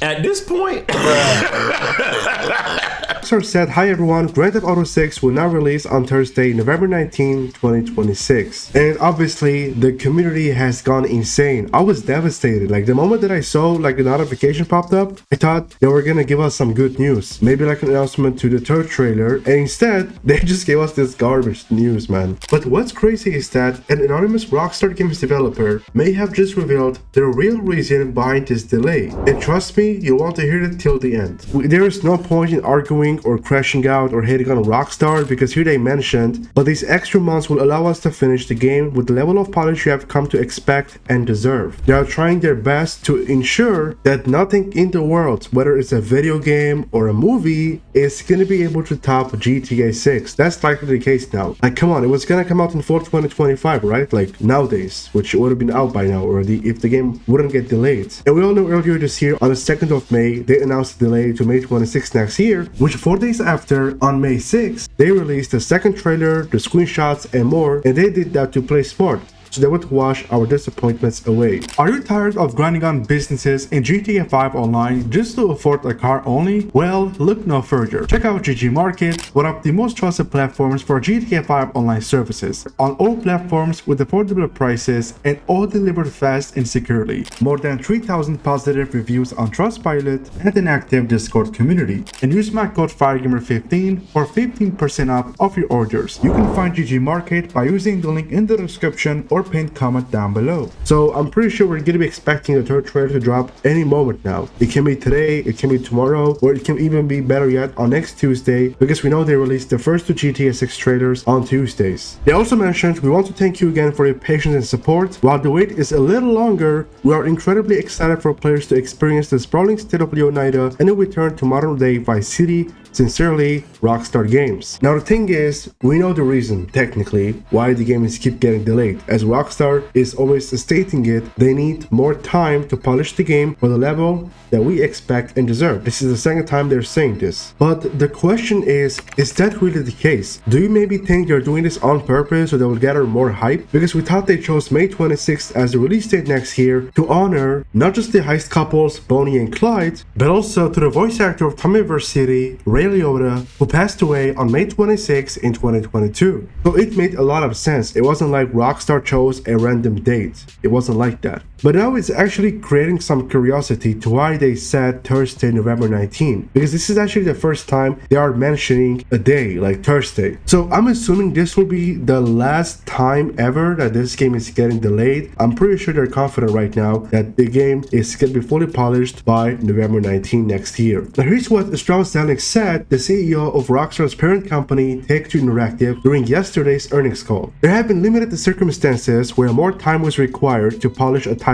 At this point, Rockstar said, "Hi everyone, Grand Theft Auto 6 will now release on Thursday, November 19, 2026. And obviously, the community has gone insane. I was devastated. Like, the moment that I saw, like, the notification popped up, I thought they were gonna give us some good news. Maybe like an announcement to the third trailer. And instead, they just gave us this garbage news, man. But what's crazy is that an anonymous Rockstar Games developer may have just revealed the real reason behind this delay. And trust me, you'll want to hear it till the end. There is no point in arguing or crashing out or hating on Rockstar, because here they mentioned, but these extra months will allow us to finish the game with the level of polish you have come to expect and deserve. They are trying their best to ensure that nothing in the world, whether it's a video game or a movie, is gonna be able to top GTA 6. That's likely the case now. Like, come on, it was gonna come out in fall 2025, right? Like, nowadays, which would have been out by now already if the game wouldn't get delayed. And we all know earlier this year, on the 2nd of May, they announced a delay to May 26 next year, which 4 days after, on May 6, they released the second trailer, the screenshots, and more, and they did that to play smart, so they would wash our disappointments away. Are you tired of grinding on businesses in GTA 5 Online just to afford a car only? Well, look no further. Check out GG Market, one of the most trusted platforms for GTA 5 Online services. On all platforms with affordable prices and all delivered fast and securely. More than 3,000 positive reviews on Trustpilot and an active Discord community. And use my code FireGamer15 for 15% off your orders. You can find GG Market by using the link in the description or pinned comment down below. So I'm pretty sure we're gonna be expecting the third trailer to drop any moment now. It can be today, it can be tomorrow, or it can even be better yet on next Tuesday, because we know they released the first two GTA 6 trailers on Tuesdays. They also mentioned, "We want to thank you again for your patience and support. While the wait is a little longer, we are incredibly excited for players to experience the sprawling state of Leonida and a return to modern day Vice City. Sincerely, Rockstar Games." Now the thing is, we know the reason, technically, why the game is keep getting delayed. As Rockstar is always stating it, they need more time to polish the game for the level that we expect and deserve. This is the second time they're saying this. But the question is that really the case? Do you maybe think they're doing this on purpose so they will gather more hype? Because we thought they chose May 26th as the release date next year to honor not just the heist couples Bonnie and Clyde, but also to the voice actor of Tommy Verse City, Ray Liotta, who passed away on May 26 in 2022. So it made a lot of sense. It wasn't like Rockstar chose a random date. It wasn't like that. But now it's actually creating some curiosity to why they said Thursday, November 19, because this is actually the first time they are mentioning a day like Thursday. So I'm assuming this will be the last time ever that this game is getting delayed. I'm pretty sure they're confident right now that the game is going to be fully polished by November 19 next year. Now here's what Strauss Zelnick said, the CEO of Rockstar's parent company Take-Two Interactive, during yesterday's earnings call. "There have been limited circumstances where more time was required to polish a title.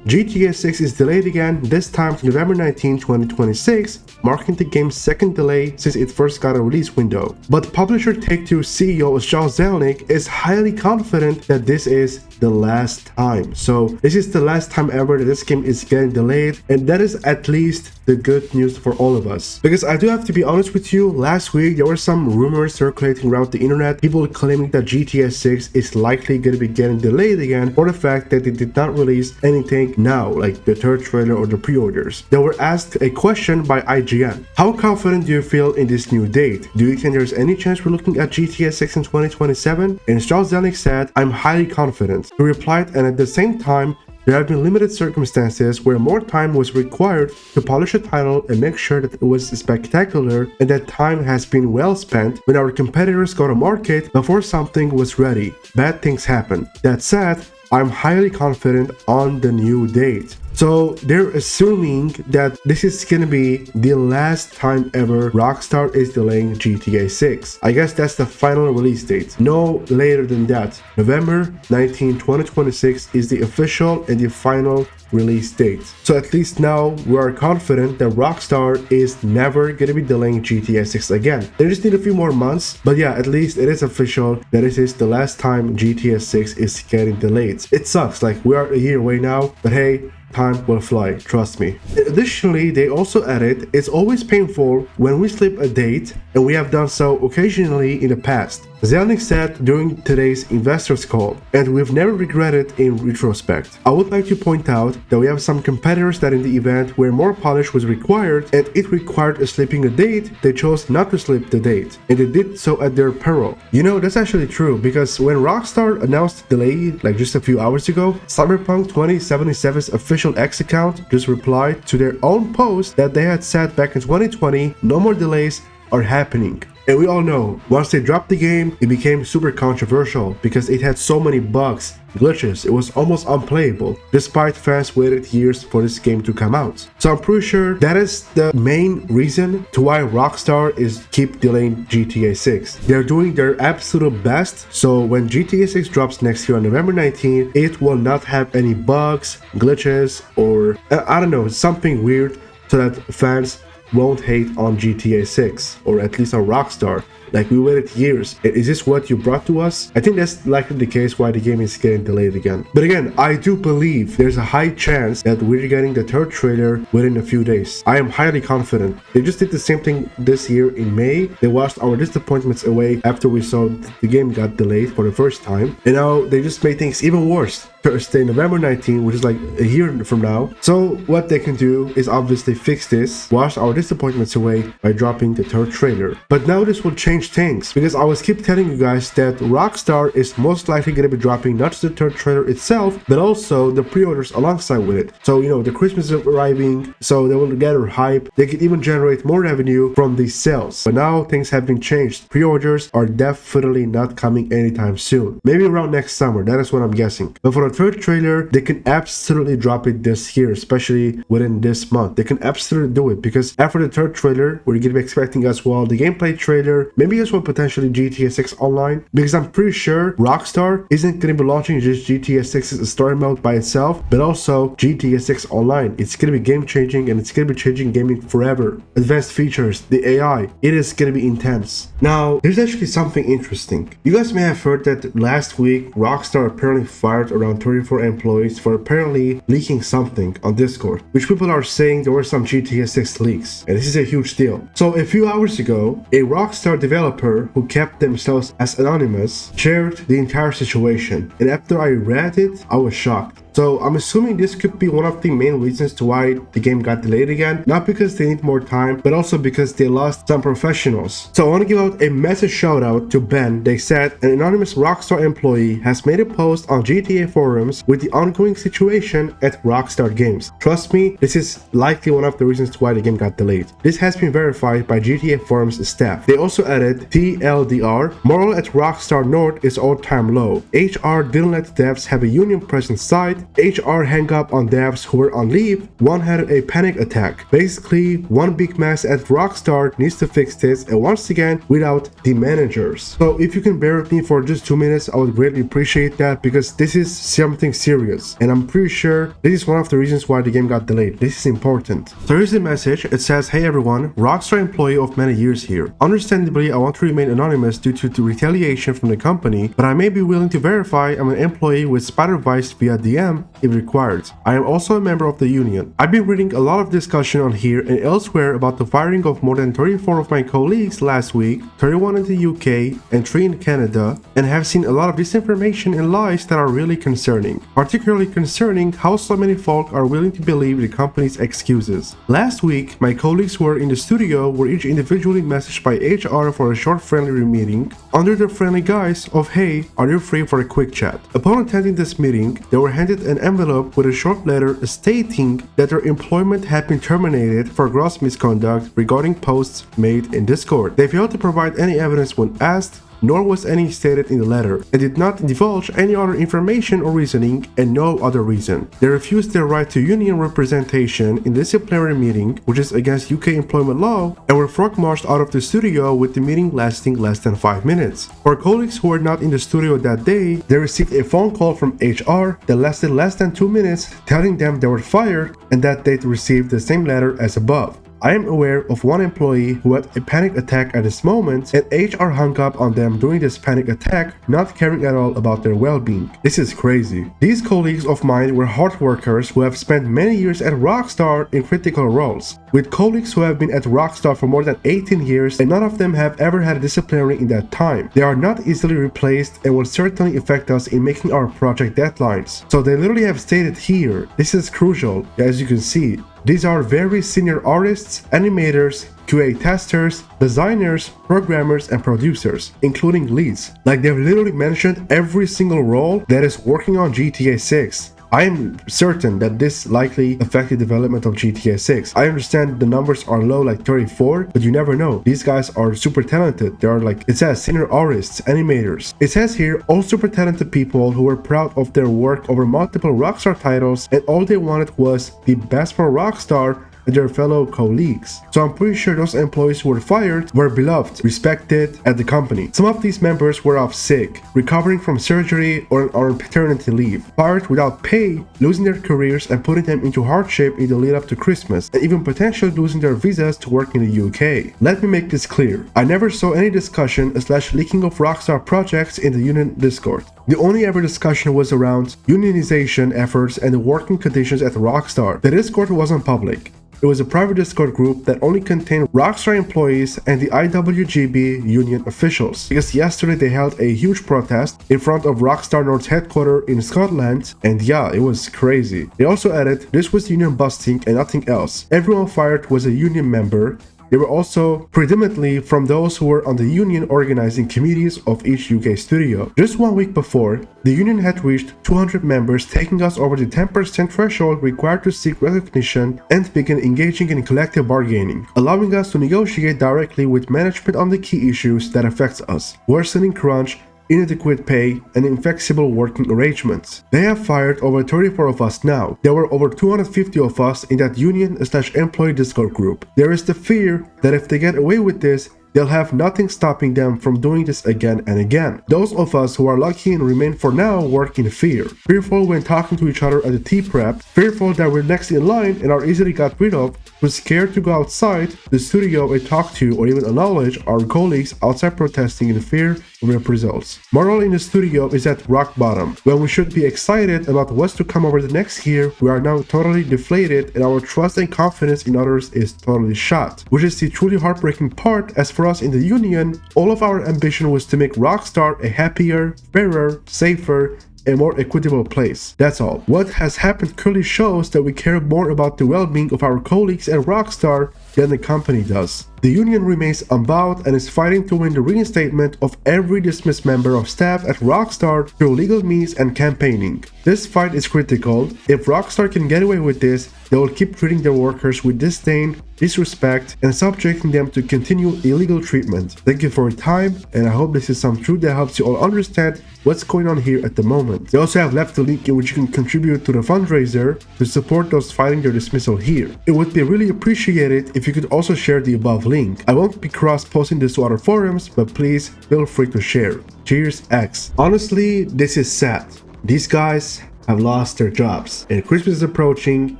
GTA 6 is delayed again, this time to November 19, 2026, marking the game's second delay since it first got a release window. But publisher Take-Two CEO Strauss Zelnick is highly confident that this is the last time." So this is the last time ever that this game is getting delayed, and that is at least the good news for all of us. Because I do have to be honest with you, last week there were some rumors circulating around the internet, people claiming that GTA 6 is likely going to be getting delayed again for the fact that they did not release anything now, like the third trailer or the pre-orders. They were asked a question by IGN. "How confident do you feel in this new date? Do you think there's any chance we're looking at GTA 6 in 2027? And Strauss Zelnick said, "I'm highly confident." He replied, "And at the same time, there have been limited circumstances where more time was required to polish a title and make sure that it was spectacular, and that time has been well spent when our competitors go to market before something was ready. Bad things happen. That said, I'm highly confident on the new date." So they're assuming that this is gonna be the last time ever Rockstar is delaying GTA 6. I guess that's the final release date. No later than that. November 19, 2026 is the official and the final release date. So at least now we are confident that Rockstar is never gonna be delaying GTA 6 again. They just need a few more months, but yeah, at least it is official that this is the last time GTA 6 is getting delayed. It sucks, like we are a year away now, but hey, time will fly, trust me. Additionally, they also added, "It's always painful when we slip a date, and we have done so occasionally in the past. Zelnick said during today's investors call, and we've never regretted in retrospect. I would like to point out that we have some competitors that in the event where more polish was required and it required a slipping a date, they chose not to slip the date, and they did so at their peril. You know, that's actually true, because when Rockstar announced the delay like just a few hours ago, Cyberpunk 2077's official X account just replied to their own post that they had said back in 2020, no more delays are happening. And we all know, once they dropped the game, it became super controversial because it had so many bugs, glitches, it was almost unplayable, despite fans waited years for this game to come out. So I'm pretty sure that is the main reason to why Rockstar is keep delaying GTA 6. They're doing their absolute best, so when GTA 6 drops next year on November 19, it will not have any bugs, glitches, or I don't know, something weird so that fans won't hate on GTA 6, or at least on Rockstar. Like, we waited years. Is this what you brought to us? I think that's likely the case why the game is getting delayed again. But again, I do believe there's a high chance that we're getting the third trailer within a few days. I am highly confident. They just did the same thing this year in May. They washed our disappointments away after we saw the game got delayed for the first time. And now they just made things even worse. Thursday, November 19, which is like a year from now. So what they can do is obviously fix this, wash our disappointments away by dropping the third trailer. But now this will change things, because I was keep telling you guys that Rockstar is most likely going to be dropping not just the third trailer itself, but also the pre-orders alongside with it. So, you know, the Christmas is arriving, so they will gather hype. They can even generate more revenue from these sales. But now things have been changed. Pre-orders are definitely not coming anytime soon. Maybe around next summer, that is what I'm guessing. But for the third trailer, they can absolutely drop it this year, especially within this month. They can absolutely do it, because after the third trailer, we're going to be expecting as well the gameplay trailer, maybe as well potentially GTA 6 Online, because I'm pretty sure Rockstar isn't going to be launching just GTA 6's story mode by itself, but also GTA 6 Online. It's going to be game changing, and it's going to be changing gaming forever. Advanced features, the AI, it is going to be intense. Now, there's actually something interesting. You guys may have heard that last week, Rockstar apparently fired around 34 employees for apparently leaking something on Discord, which people are saying there were some GTA 6 leaks, and this is a huge deal. So a few hours ago, a Rockstar developer who kept themselves as anonymous shared the entire situation, and after I read it, I was shocked. So I'm assuming this could be one of the main reasons to why the game got delayed again, not because they need more time, but also because they lost some professionals. So I want to give out a massive shout out to Ben. They said an anonymous Rockstar employee has made a post on GTA forums with the ongoing situation at Rockstar Games. Trust me, this is likely one of the reasons why the game got delayed. This has been verified by GTA forums staff. They also added TLDR, morale at Rockstar North is all-time low. HR didn't let devs have a union present site. HR hang up on devs who were on leave. One had a panic attack. Basically, one big mess at Rockstar needs to fix this, and once again, without the managers. So if you can bear with me for just 2 minutes, I would greatly appreciate that, because this is something serious, and I'm pretty sure this is one of the reasons why the game got delayed. This is important. So here's the message. It says, "Hey everyone, Rockstar employee of many years here. Understandably, I want to remain anonymous due to the retaliation from the company, but I may be willing to verify I'm an employee with supervised via DM if required. I am also a member of the union. I've been reading a lot of discussion on here and elsewhere about the firing of more than 34 of my colleagues last week, 31 in the UK and 3 in Canada, and have seen a lot of disinformation and lies that are really concerning. Particularly concerning how so many folk are willing to believe the company's excuses. Last week, my colleagues who were in the studio were each individually messaged by HR for a short friendly meeting under the friendly guise of, hey, are you free for a quick chat? Upon attending this meeting, they were handed an envelope with a short letter stating that their employment had been terminated for gross misconduct regarding posts made in Discord. They failed to provide any evidence when asked, nor was any stated in the letter, and did not divulge any other information or reasoning, and no other reason. They refused their right to union representation in disciplinary meeting, which is against UK employment law, and were frog-marched out of the studio with the meeting lasting less than 5 minutes. For colleagues who were not in the studio that day, they received a phone call from HR that lasted less than 2 minutes, telling them they were fired and that they'd received the same letter as above. I am aware of one employee who had a panic attack at this moment, and HR hung up on them during this panic attack, not caring at all about their well-being. This is crazy. These colleagues of mine were hard workers who have spent many years at Rockstar in critical roles, with colleagues who have been at Rockstar for more than 18 years, and none of them have ever had a disciplinary in that time. They are not easily replaced and will certainly affect us in making our project deadlines. So they literally have stated here, this is crucial, as you can see. These are very senior artists, animators, QA testers, designers, programmers, and producers, including leads. Like, they've literally mentioned every single role that is working on GTA 6. I am certain that this likely affected development of GTA 6. I understand the numbers are low, like 34, but you never know. These guys are super talented. They are, like, it says senior artists, animators. It says here all super talented people who were proud of their work over multiple Rockstar titles, and all they wanted was the best for Rockstar and their fellow colleagues. So I'm pretty sure those employees who were fired were beloved, respected at the company. Some of these members were off sick, recovering from surgery or on paternity leave, fired without pay, losing their careers and putting them into hardship in the lead up to Christmas, and even potentially losing their visas to work in the UK. Let me make this clear. I never saw any discussion / leaking of Rockstar projects in the union Discord. The only ever discussion was around unionization efforts and the working conditions at Rockstar. The Discord wasn't public. It was a private Discord group that only contained Rockstar employees and the IWGB union officials, because yesterday they held a huge protest in front of Rockstar North's headquarters in Scotland, and yeah, it was crazy. They also added this was union busting and nothing else. Everyone fired was a union member. They were also predominantly from those who were on the union organizing committees of each UK studio. Just 1 week before, the union had reached 200 members, taking us over the 10% threshold required to seek recognition and begin engaging in collective bargaining, allowing us to negotiate directly with management on the key issues that affect us: worsening crunch, inadequate pay, and inflexible working arrangements. They have fired over 34 of us now. There were over 250 of us in that union/employee Discord group. There is the fear that if they get away with this, they'll have nothing stopping them from doing this again and again. Those of us who are lucky and remain for now work in fear. Fearful when talking to each other at the tea prep, fearful that we're next in line and are easily got rid of, we're scared to go outside the studio and talk to or even acknowledge our colleagues outside protesting in fear of reprisals. Morale in the studio is at rock bottom. When we should be excited about what's to come over the next year, we are now totally deflated and our trust and confidence in others is totally shot. Which is the truly heartbreaking part, as for us in the union, all of our ambition was to make Rockstar a happier, fairer, safer, a more equitable place. That's all. What has happened clearly shows that we care more about the well-being of our colleagues at Rockstar than the company does. The union remains unbowed and is fighting to win the reinstatement of every dismissed member of staff at Rockstar through legal means and campaigning. This fight is critical. If Rockstar can get away with this, they will keep treating their workers with disdain, disrespect, and subjecting them to continual illegal treatment. Thank you for your time, and I hope this is some truth that helps you all understand what's going on here at the moment. They also have left a link in which you can contribute to the fundraiser to support those fighting their dismissal here. It would be really appreciated if you could also share the above link. I won't be cross-posting this to other forums, but please feel free to share. Cheers, X. Honestly, this is sad. These guys have lost their jobs, and Christmas is approaching.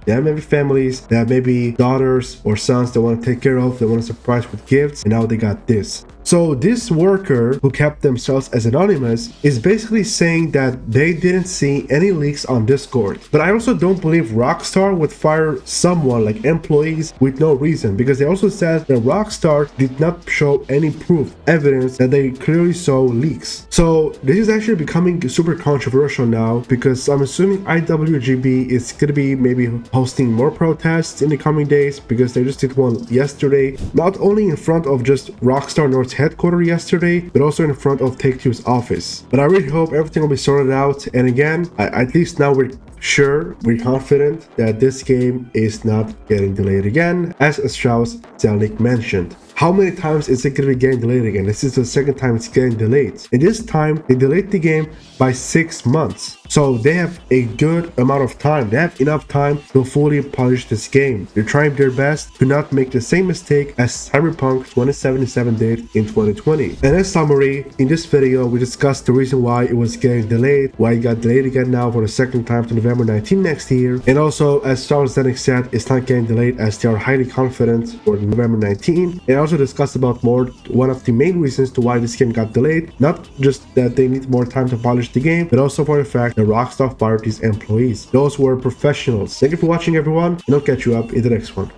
They have maybe families, they have maybe daughters or sons they want to take care of, they want to surprise with gifts, and now they got this. So this worker who kept themselves as anonymous is basically saying that they didn't see any leaks on Discord. But I also don't believe Rockstar would fire someone like employees with no reason, because they also said that Rockstar did not show any proof, evidence that they clearly saw leaks. So this is actually becoming super controversial now, because I'm assuming IWGB is gonna be maybe hosting more protests in the coming days, because they just did one yesterday, not only in front of just Rockstar North's headquarters yesterday, but also in front of Take-Two's office. But I really hope everything will be sorted out, and again, at least now we're confident that this game is not getting delayed again, as Strauss Zelnick mentioned. How many times is it going to be getting delayed again? This is the second time it's getting delayed. And this time, they delayed the game by 6 months. So they have a good amount of time. They have enough time to fully polish this game. They're trying their best to not make the same mistake as Cyberpunk 2077 did in 2020. And as summary, in this video, we discussed the reason why it was getting delayed, why it got delayed again now for the second time to November November 19 next year. And also, as Star Wars Zenix said, it's not getting delayed as they are highly confident for November 19. And also discussed about more one of the main reasons to why this game got delayed, not just that they need more time to polish the game, but also for the fact that Rockstar fired these employees. Those were professionals. Thank you for watching, everyone, and I'll catch you up in the next one.